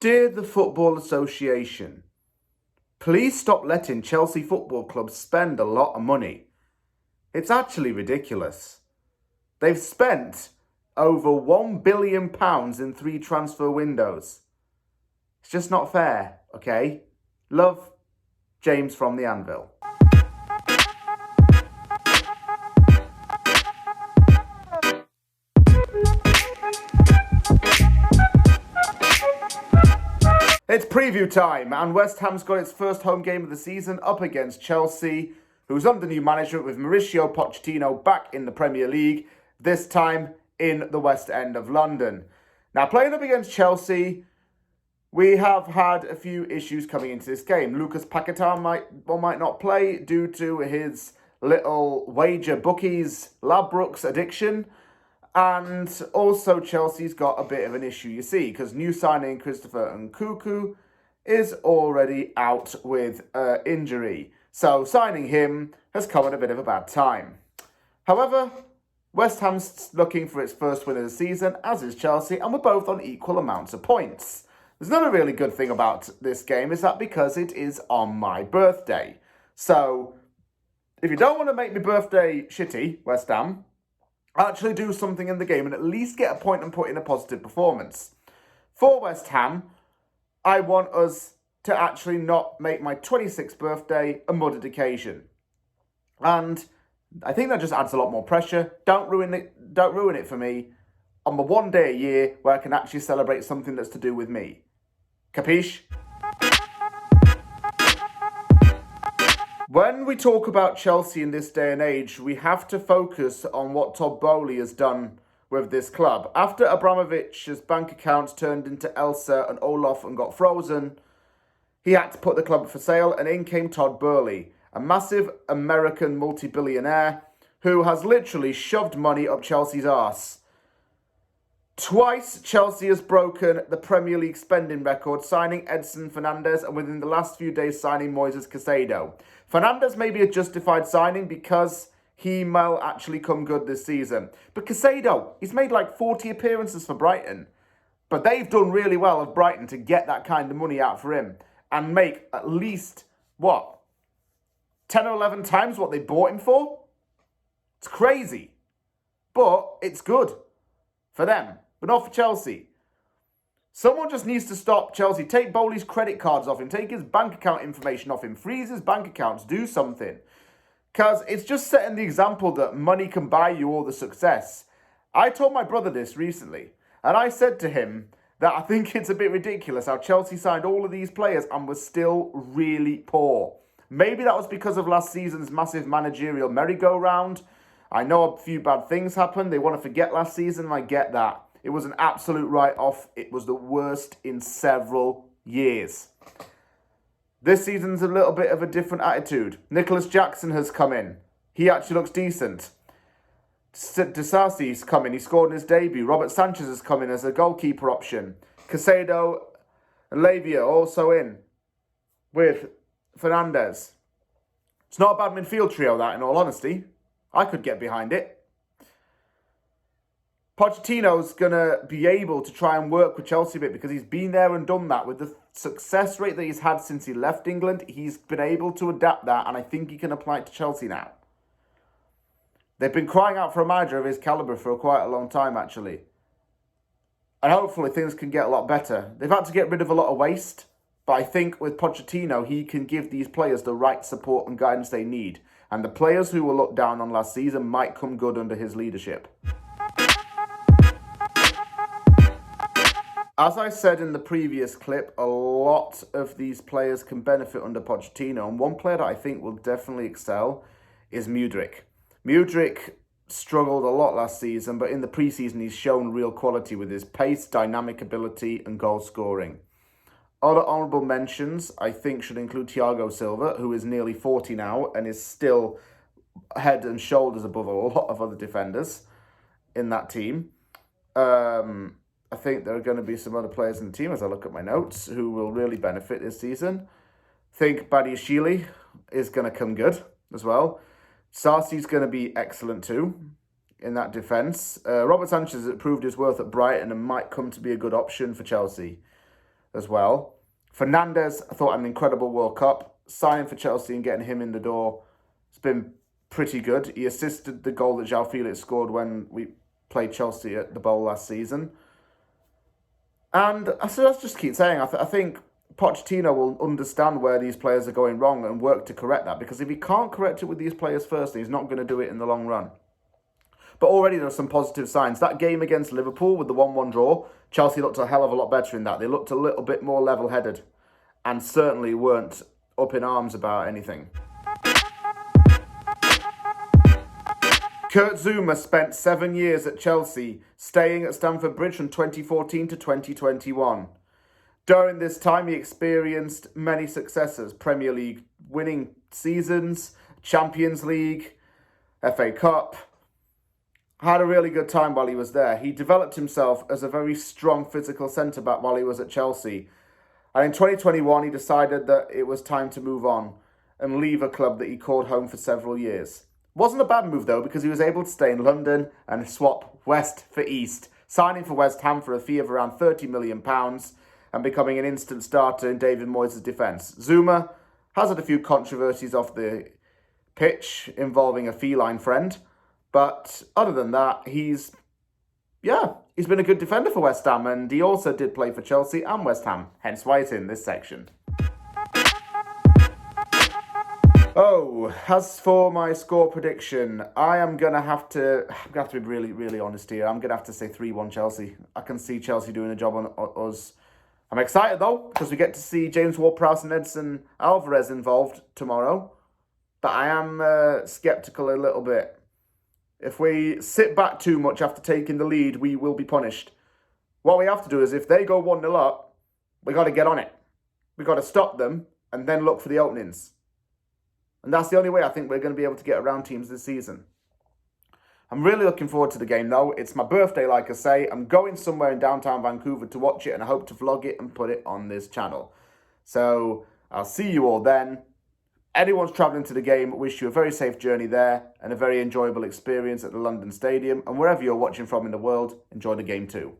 Dear the Football Association, please stop letting Chelsea Football Club spend a lot of money. It's actually ridiculous. They've spent over £1 billion in 3 transfer windows. It's just not fair, okay? Love, James from the Anvil. It's preview time, and West Ham's got its first home game of the season up against Chelsea, who's under new management with Mauricio Pochettino back in the Premier League, this time in the West End of London. Now, playing up against Chelsea, we have had a few issues coming into this game. Lucas Paquetá might not play due to his little wager bookies Ladbrokes addiction. And also Chelsea's got a bit of an issue, you see, because new signing Christopher Nkunku is already out with injury. So signing him has come at a bit of a bad time. However, West Ham's looking for its first win of the season, as is Chelsea, and we're both on equal amounts of points. There's another really good thing about this game is that because it is on my birthday. So, if you don't want to make my birthday shitty, West Ham, actually do something in the game and at least get a point and put in a positive performance. For West Ham, I want us to actually not make my 26th birthday a mudded occasion. And I think that just adds a lot more pressure. Don't ruin it for me on the one day a year where I can actually celebrate something that's to do with me. Capiche? When we talk about Chelsea in this day and age, we have to focus on what Todd Boehly has done with this club. After Abramovich's bank accounts turned into Elsa and Olaf and got frozen, he had to put the club for sale, and in came Todd Boehly, a massive American multi-billionaire who has literally shoved money up Chelsea's arse. Twice, Chelsea has broken the Premier League spending record, signing Edson Fernandez and within the last few days signing Moises Caicedo. Fernandez may be a justified signing because he will actually come good this season. But Caicedo, he's made like 40 appearances for Brighton. But they've done really well of Brighton to get that kind of money out for him and make at least, 10 or 11 times what they bought him for? It's crazy. But it's good for them. But not for Chelsea. Someone just needs to stop Chelsea. Take Boehly's credit cards off him. Take his bank account information off him. Freeze his bank accounts. Do something. Because it's just setting the example that money can buy you all the success. I told my brother this recently. And I said to him that I think it's a bit ridiculous how Chelsea signed all of these players and was still really poor. Maybe that was because of last season's massive managerial merry-go-round. I know a few bad things happened. They want to forget last season, and I get that. It was an absolute write-off. It was the worst in several years. This season's a little bit of a different attitude. Nicholas Jackson has come in. He actually looks decent. Disasi's come in. He scored in his debut. Robert Sanchez has come in as a goalkeeper option. Caicedo and Lavia also in with Fernandez. It's not a bad midfield trio, that, in all honesty. I could get behind it. Pochettino's going to be able to try and work with Chelsea a bit because he's been there and done that. With the success rate that he's had since he left England, he's been able to adapt that, and I think he can apply it to Chelsea now. They've been crying out for a manager of his calibre for quite a long time, actually. And hopefully things can get a lot better. They've had to get rid of a lot of waste, but I think with Pochettino, he can give these players the right support and guidance they need. And the players who were looked down on last season might come good under his leadership. As I said in the previous clip, a lot of these players can benefit under Pochettino, and one player that I think will definitely excel is Mudryk. Mudryk struggled a lot last season, but in the preseason he's shown real quality with his pace, dynamic ability and goal scoring. Other honourable mentions, I think, should include Thiago Silva, who is nearly 40 now and is still head and shoulders above a lot of other defenders in that team. I think there are going to be some other players in the team, as I look at my notes, who will really benefit this season. I think Badiashile is going to come good as well. Sarsi's going to be excellent too in that defence. Robert Sanchez has proved his worth at Brighton and might come to be a good option for Chelsea. as well. Fernandes, I thought, had an incredible World Cup. Signing for Chelsea and getting him in the door has been pretty good. He assisted the goal that João Felix scored when we played Chelsea at the Bowl last season. And so let's just keep saying, I think Pochettino will understand where these players are going wrong and work to correct that, because if he can't correct it with these players first, he's not going to do it in the long run. But already there are some positive signs. That game against Liverpool with the 1-1 draw, Chelsea looked a hell of a lot better in that. They looked a little bit more level-headed and certainly weren't up in arms about anything. Kurt Zouma spent 7 years at Chelsea, staying at Stamford Bridge from 2014 to 2021. During this time, he experienced many successes: Premier League winning seasons, Champions League, FA Cup. Had a really good time while he was there. He developed himself as a very strong physical centre-back while he was at Chelsea. And in 2021, he decided that it was time to move on and leave a club that he called home for several years. Wasn't a bad move, though, because he was able to stay in London and swap West for East, signing for West Ham for a fee of around £30 million and becoming an instant starter in David Moyes' defence. Zouma has had a few controversies off the pitch involving a feline friend, but other than that, he's been a good defender for West Ham, and he also did play for Chelsea and West Ham, hence why it's in this section. Oh, as for my score prediction, I'm going to have to be really, really honest here. I'm going to have to say 3-1 Chelsea. I can see Chelsea doing a job on us. I'm excited, though, because we get to see James Ward-Prowse and Edson Alvarez involved tomorrow. But I am sceptical a little bit. If we sit back too much after taking the lead, we will be punished. What we have to do is, if they go 1-0 up, we got to get on it. We got to stop them and then look for the openings. And that's the only way I think we're going to be able to get around teams this season. I'm really looking forward to the game, though. It's my birthday, like I say. I'm going somewhere in downtown Vancouver to watch it, and I hope to vlog it and put it on this channel. So I'll see you all then. Anyone's travelling to the game, wish you a very safe journey there and a very enjoyable experience at the London Stadium. And wherever you're watching from in the world, enjoy the game too.